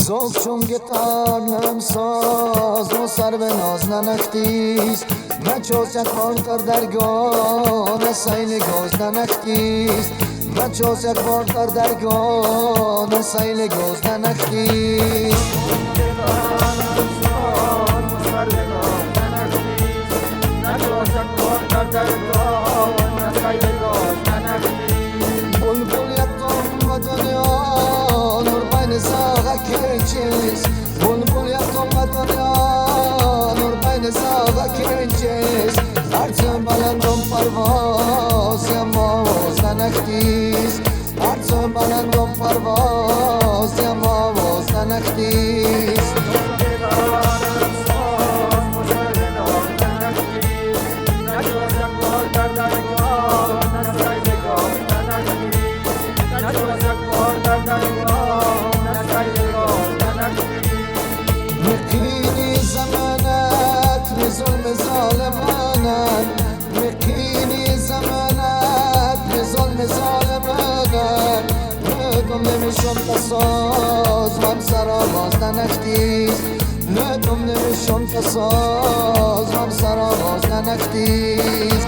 صبح چون گتارم ساز و سر به ناز ننختیز مچوز یک بار در درگاه سیل گوز ننختیز مچوز یک بار در درگاه سیل گوز ننختیز بلبل یکم و دنیا نور بین زاغه کنچیز بلبل یکم و دنیا نور بین زاغه کنچیز هرچه بلندم پرواز یم آواز ننختیز هرچه بلندم پرواز یم آواز ننختیز مقینی زمانت به ظلم ظالمانت مقینی زمانت به ظلم ظالمانت ندم نمیشم تساز من سر آواز ننختیز ندم نمیشم تساز من سر آواز ننختیز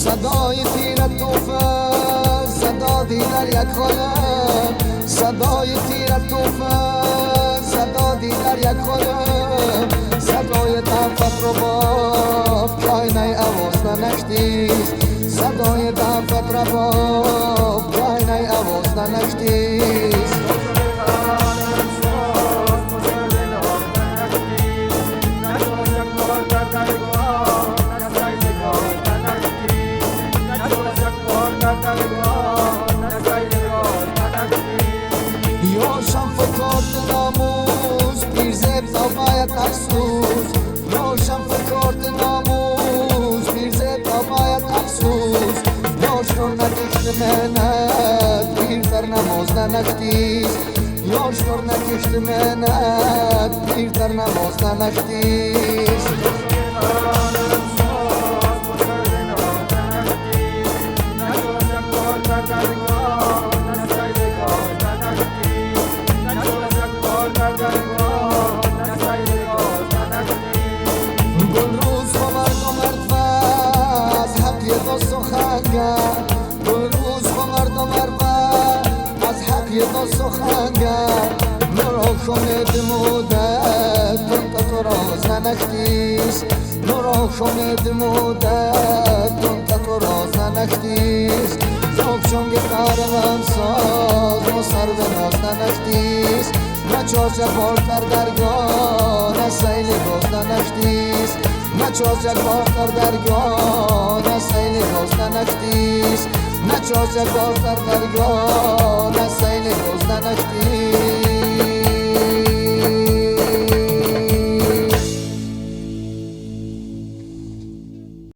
صدای تیر توفه صدادی در یک خانه صدای تیر توفه صدادی در یک خانه صدای تفت رو باب کاینه آواز ننختیز صدای تفت رو باب کاینه آواز ننختیز یاشم فکرت ناموز پیرزب تا باید افسوس یاشم فکرت ناموز پیرزب تا باید افسوس یاش رو نکشت منت پیرتر نماز ننختیز یاش رو نکشت منت پیرتر نماز ننختیز روز با مردم از حق یه دو سخنگر نورا شمید مودت تنتا تو راز ننختیز نورا شمید مودت تنتا تو راز ننختیز زوب شنگ تارم ساز و سر به ناز ننختیز نچاز یک بار در درگاه سیل گوز ننختیز نچاز یک بار در درگاه سیل گوز ننختیز نچاز یک بار در درگاه